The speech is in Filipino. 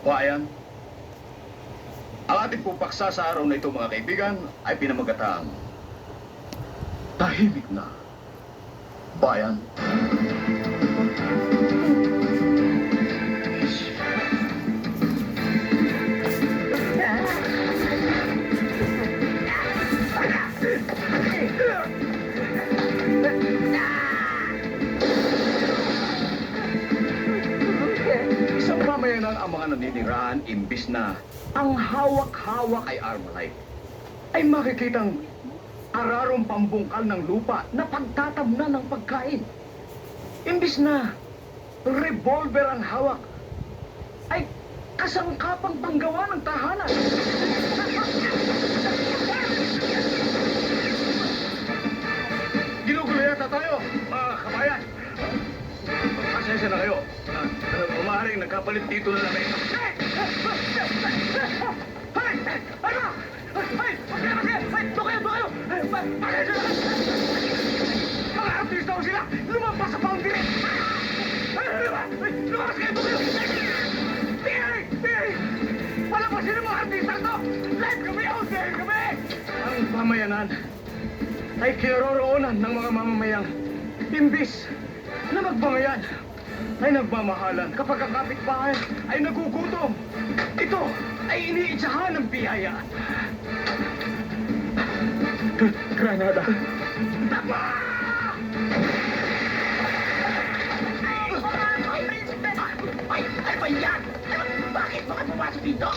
Bayan, ang ating pupaksa sa araw na ito, mga kaibigan, ay pinamagatang Tahimik na Bayan. Isang pamayanan ang mga naninirahan imbis na ang hawak-hawak ay Armalite, ay makikitang ararong pambungkal ng lupa na pagtatamnan ng pagkain. Imbis na revolver ang hawak, ay kasangkapang panggawa ng tahanan. Ginugulo yata tayo, mga kabayan. Pasensya na kayo. Umaharing nagkapalit dito na namin. Hey! Ano? Hey! Doon kayo! Pasensya na! Mga artista ko sila! Lumampas sa fountain! Lumampas kayo! Doon kayo! Tingay! Palapasin ang mga artista to! Live kami! Out there kami! Ang pamayanan ay kinaroroonan ng mga mamamayang imbis na magbangayan ay nagmamahalan kapag ang kapitbahay ay nagugutom. Ito ay iniitsahan ng biyaya. Granada. Tama! Ay, ano ba yan? Bakit mo ka pumasok dito?